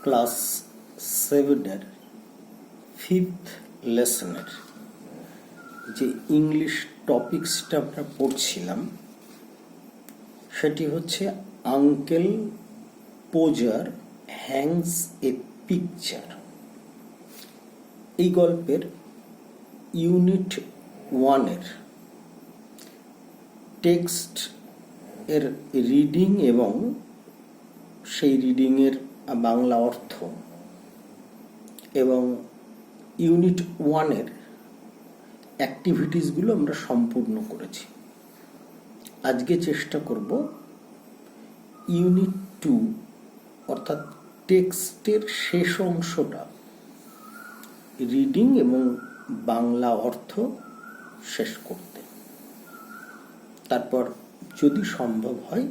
Class 7-এর 5th লেসনের যে English টপিকসটা আমরা পড়ছিলাম সেটি হচ্ছে uncle Podger Hanks a picture. এই গল্পের ইউনিট 1-এর টেক্সট এর রিডিং এবং সেই রিডিংয়ের বাংলা অর্থ এবং ইউনিট 1-এর অ্যাক্টিভিটিসগুলো আমরা সম্পূর্ণ করেছি। আজকে চেষ্টা করব ইউনিট 2 অর্থাৎ টেক্সটের শেষ অংশটা রিডিং এবং বাংলা অর্থ শেষ করতে। তারপর যদি সম্ভব হয়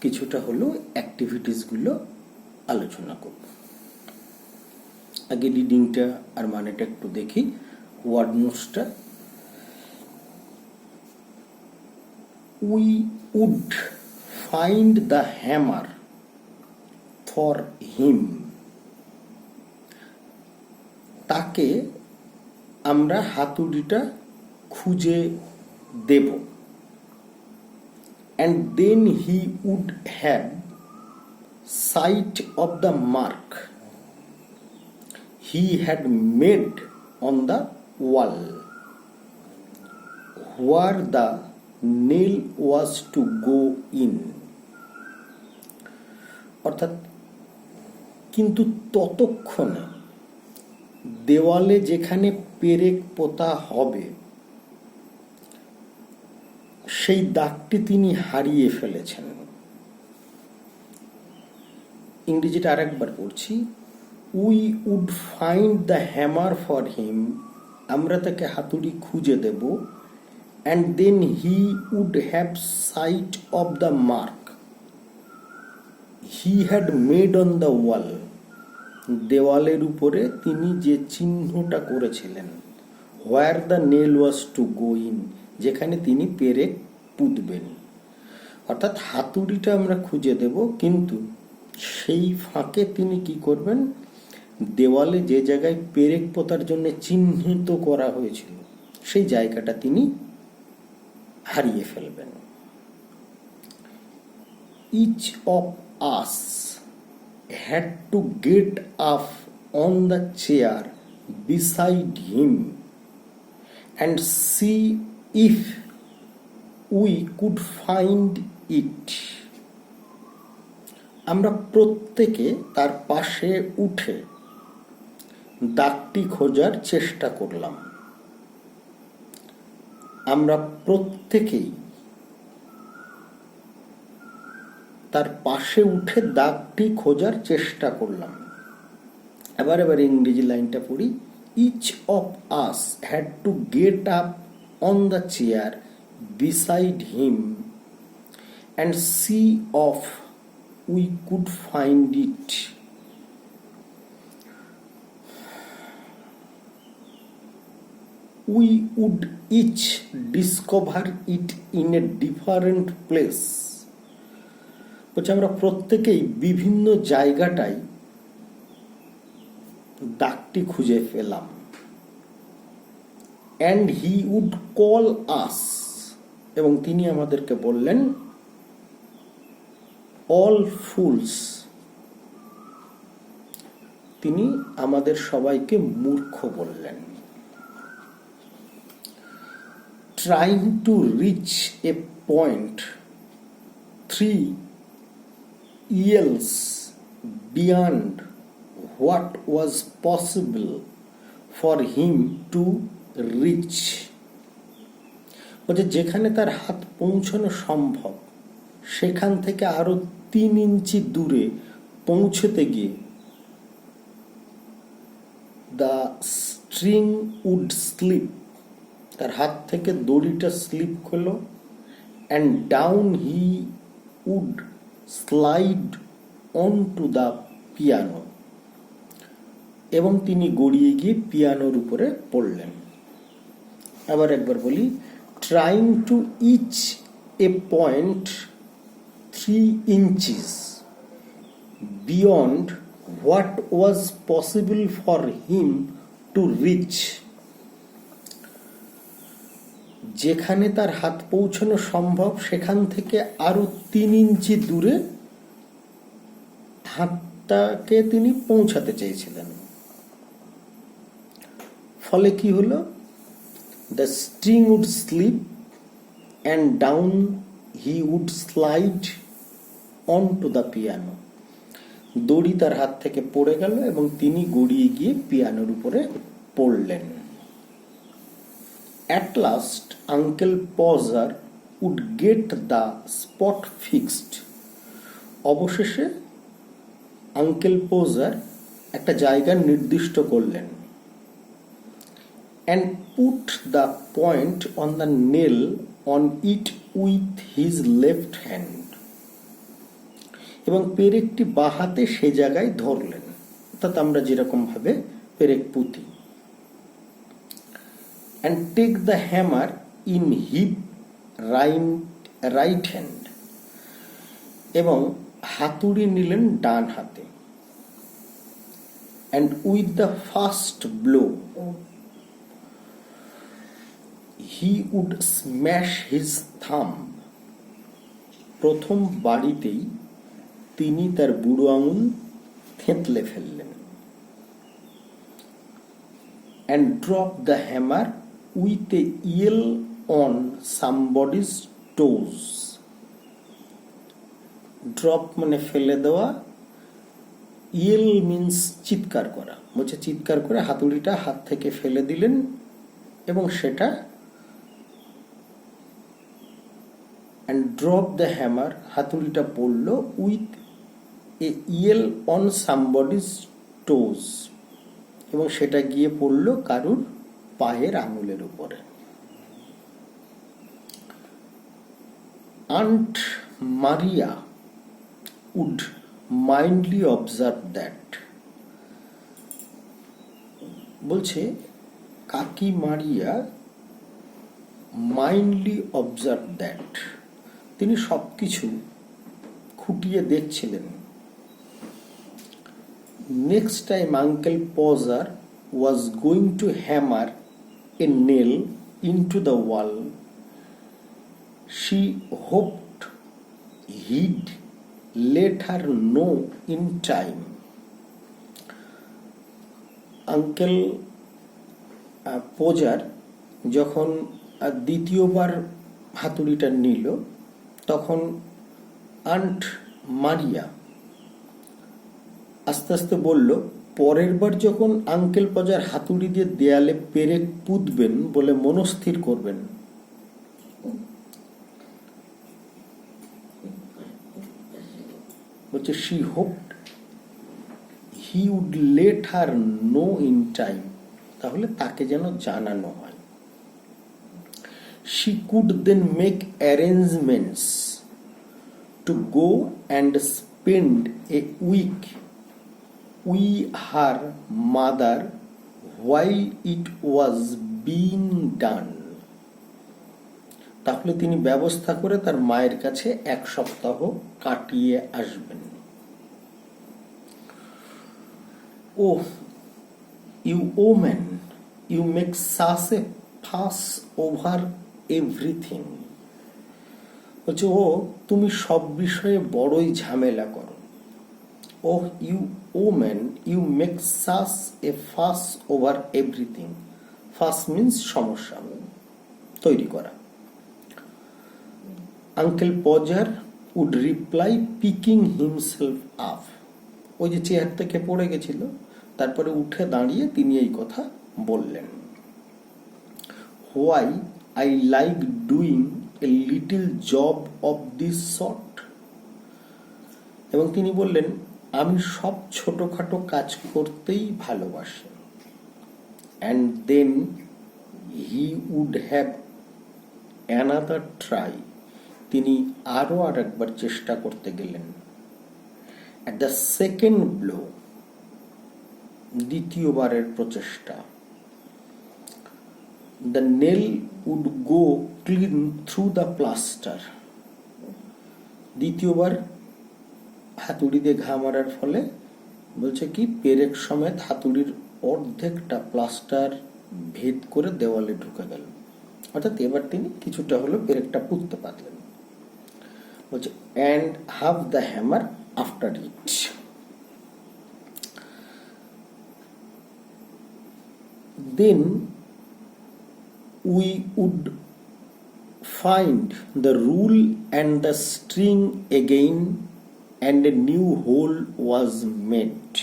কিছুটা হলেও অ্যাক্টিভিটিসগুলো আলোচনা করব। আগে রিডিংটা আর মানেটা একটু দেখি। ওয়ার্ড নোটসটা, we would find the hammer for him. তাকে আমরা হাতুড়িটা খুঁজে দেব। And then he would have sight of the mark he had made on the wall where the nail was to go in. অর্থাৎ কিন্তু ততক্ষণে দেওয়ালে যেখানে পেরেক পোতা হবে সেই দাগটি তিনি হারিয়ে ফেলেছেন। ইংরেজিটা আরেকবার পড়ছি। We would find the hammer for him, আমরা তাকে হাতুড়ি খুঁজে দেব। And then he would have sight of the mark he had made on the wall, দেওয়ালের উপরে তিনি যে চিহ্নটা করেছিলেন। Where the nail was to go in, যেখানে তিনি পেরেক পুঁতবেন। অর্থাৎ হাতুড়িটা আমরা খুঁজে দেব, কিন্তু সেই ফাঁকে তিনি কি করবেন, দেওয়ালে যে জায়গায় পেরেক পোতার জন্য চিহ্নিত করা হয়েছিল সেই জায়গাটা তিনি হারিয়ে ফেলবেন। Each of us had to get up on the chair beside him and see if we could find it. আমরা প্রত্যেকে তার পাশে উঠে দাগটি খোঁজার চেষ্টা করলাম। আমরা প্রত্যেকেই তার পাশে উঠে দাগটি খোঁজার চেষ্টা করলাম। এবার ইংরেজি লাইনটা পড়ি। Each of us had to get up on the chair beside him and see if we could find it. We would each discover it in a different place. বলছে আমরা প্রত্যেকেই বিভিন্ন জায়গাটায় দাগটি খুঁজে পেলাম। and he would call us, এবং তিনি আমাদেরকে বললেন all fools, তিনি আমাদের সবাইকে মূর্খ বললেন। trying to reach a point 3 years beyond what was possible for him to reach. বলছে যেখানে তার হাত পৌঁছানো সম্ভব সেখান থেকে আরো 3 ইঞ্চি দূরে পৌঁছতে গিয়ে the string would slip, তার হাত থেকে দড়িটা স্লিপ হলো। and down he would slide onto the piano, এবং তিনি গড়িয়ে গিয়ে পিয়ানোর উপরে পড়লেন। আবার একবার বলি। trying to reach a point 3 inches beyond what was possible for him to reach, যেখানে তার হাত পৌঁছানো সম্ভব সেখান থেকে আরো 3 ইঞ্চি দূরে হাতটাকে তিনি পৌঁছাতে চেয়েছিলেন। ফলে কি হলো? The string would slip and down he would slide on to the piano. দড়ি তার হাত থেকে পড়ে গেল এবং তিনি গড়িয়ে গিয়ে পিয়ানোর উপরে পড়লেন। At last, Uncle Pozar would get the spot fixed. অবশেষে আঙ্কেল পোজার একটা জায়গা নির্দিষ্ট করলেন। And put the point on the nail on it with his left hand. এবং পেরেকটি বাঁ হাতে সে জায়গায় ধরলেন, অর্থাৎ আমরা যেরকম ভাবে পেরেক পুঁতি। And take the hammer in his right hand. এবং হাতুড়ি নিলেন ডান হাতে। And with the first blow he would smash his thumb. প্রথম বাড়িতেই তিনি তার বুড়ো আঙুল থেঁতলে ফেললেন। And drop the hammer with a yell on somebody's toes. Drop মানে ফেলে দেওয়া, yell means চিৎকার করা। বলছে চিৎকার করে হাতুড়িটা হাত থেকে ফেলে দিলেন এবং সেটা and drop the hammer, হাতুড়িটা পড়ল with a yell on somebody's toes, এবং সেটা গিয়ে পড়ল কারুর পায়ের আঙুলের উপরে। Aunt Maria would mindly observe that. বলছে কাকি মারিয়া মাইন্ডলি অবজার্ভ দ্যাট, তিনি সবকিছু খুঁটিয়ে দেখছিলেন। Next time Uncle Pozar was going to hammer a nail into the wall, she hoped he'd let her know in time. Uncle Podger যখন দ্বিতীয়বার হাতুড়িটা নিল তখন আন্ট মারিয়া আস্তে আস্তে বলল, পরের বার যখন আঙ্কেল পজার হাতুড়ি দিয়ে দেয়ালে পেরেক পুঁতবেন বলে মনস্থির করবেন, বলছে she hoped he would let her know in time, তাহলে তাকে যেন জানানো হয়। She could then make arrangements to go and spend a week with her mother while it was being done. তাহলে তিনি ব্যবস্থা করে তার মায়ের কাছে 1 সপ্তাহ কাটিয়ে আসবেন। Oh, you woman, you make such a fuss over everything. বলছে ও তুমি সব বিষয়ে বড়ই ঝামেলা করো। Oh, you woman, you make such a fuss over everything. Fuss means সমস্যা তৈরি করা। Uncle Podger would reply picking himself up. ওই যে চেয়ার থেকে পড়ে গেছিল তারপরে উঠে দাঁড়িয়ে তিনি এই কথা বললেন, Why I like doing a little job of this sort. এবং তিনি বললেন, আমি সব ছোটখাটো কাজ করতেই ভালোবাসি। And then he would have another try. তিনি আরো আরেকবার চেষ্টা করতে গেলেন। At the second blow, দ্বিতীয়বারের প্রচেষ্টা, the nail would go clean through the plaster. দ্বিতীয়বার হাতুড়ি দিয়ে ঘা মারার ফলে বলছে কি পেরেক সমেত হাতুড়ির অর্ধেকটা প্লাস্টার ভেদ করে দেওয়ালে ঢুকে গেল, অর্থাৎ এবার তিনি কিছুটা হলো পেরেকটা পুঁততে পারলেন। বলছে and have the hammer after it. Then we would find the rule and the string again and a new hole was made.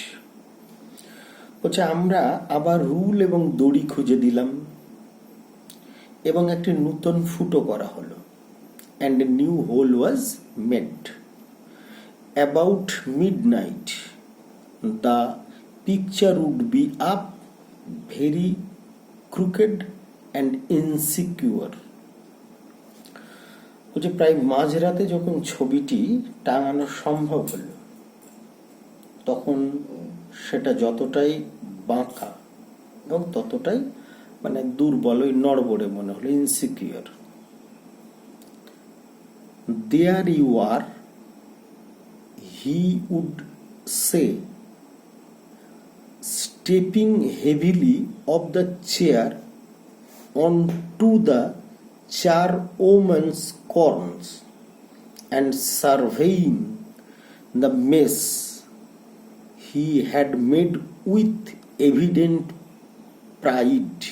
বলছে আমরা আবার রুল এবং দড়ি খুঁজে দিলাম এবং একটি নূতন ফুটো করা হলো, and a new hole was made. About midnight the picture would be up, very crooked and insecure. বলছে প্রায় মাঝরাতে যখন ছবিটি টাঙানো সম্ভব হলো তখন সেটা যতটাই বাঁকা এবং ততটাই মানে দুর্বল, ওই নড়বড়ে মনে হলো, insecure. There you are, he would say, stepping heavily off the chair onto the charwoman's corns and surveying the mess he had made with evident pride.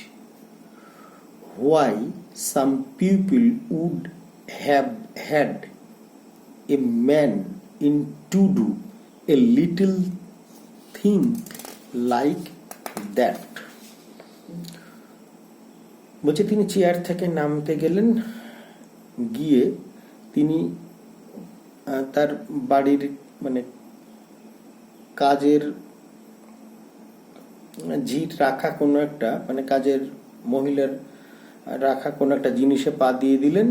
Why some people would have had a man in to do a little thing like that. বলছে তিনি chair থেকে নামতে গেলেন, গিয়ে তিনি তার বাড়ির মানে কাজের জিট রাখা কোনো একটা মানে কাজের মহিলার রাখা কোনো একটা জিনিসে পা দিয়ে দিলেন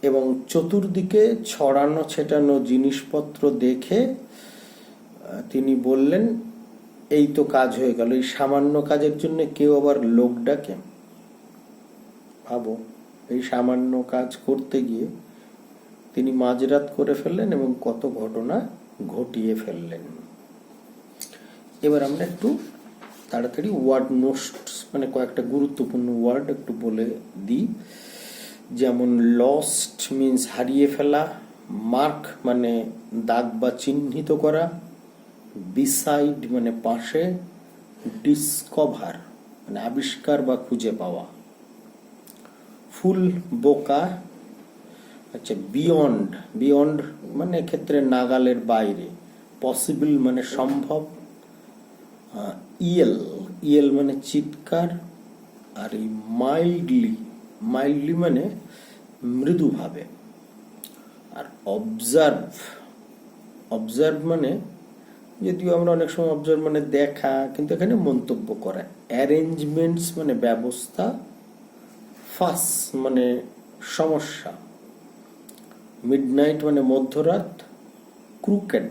এবং চতুর্দিকে ছড়ানো ছেটানো জিনিসপত্র দেখে তিনি বললেন এই তো কাজ হয়ে গেল। এই সামান্য কাজের জন্য কেউ আবার লোক ডাকে? ভাবো, এই সামান্য কাজ করতে গিয়ে তিনি মাঝরাত করে ফেললেন এবং কত ঘটনা ঘটিয়ে ফেললেন। এবার আমরা একটু তাড়াতাড়ি ওয়ার্ড নোটস মানে কয়েকটা গুরুত্বপূর্ণ ওয়ার্ড একটু বলে দিই। যেমন লস্ট মিন্স হারিয়ে ফেলা, মার্ক মানে দাগ বা চিহ্নিত করা, বিসাইড মানে পাশে, ডিসকভার মানে আবিষ্কার বা খুঁজে পাওয়া, ফুল বোকা, আচ্ছা বিয়ন্ড, বিয়ন্ড মানে ক্ষেত্রে নাগালের বাইরে, পসিবল মানে সম্ভব, ইয়েল, ইয়েল মানে চিৎকার, আর এই মাইল্ডলি, মাইল্ডলি মানে মৃদুভাবে, আর অবজার্ভ, অবজার্ভ মানে যদিও আমরা অনেক সময় অবজার্ভ মানে দেখা, কিন্তু এখানে মন্তব্য করা, অ্যারেঞ্জমেন্টস মানে ব্যবস্থা, ফাস মানে সমস্যা, মিডনাইট মানে মধ্যরাত, ক্রুকেড,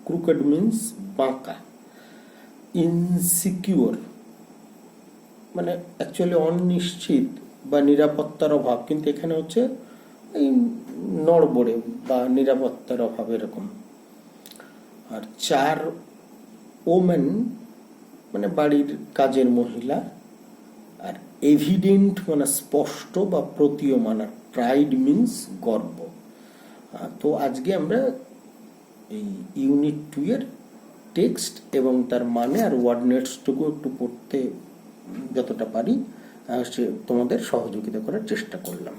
ক্রুকেড মিন্স বাঁকা, ইনসিকিউর মানে অ্যাকচুয়ালি অনিশ্চিত বা নিরাপত্তার অভাব, কিন্তু এখানে হচ্ছে এই নড়বড়ে বা নিরাপত্তার অভাব এরকম। আর চার ওমেন মানে বাড়ির কাজের মহিলা, আর এভিডেন্ট মানে স্পষ্ট বা প্রতীয়মান, আর প্রাইড মিন্স গর্ব। তো আজকে আমরা এই ইউনিট 2 এর টেক্সট এবং তার মানে আর ওয়ার্ড নেটসটুকু একটু পড়তে যতটা পারি তোমাদের সহযোগিতা করার চেষ্টা করলাম।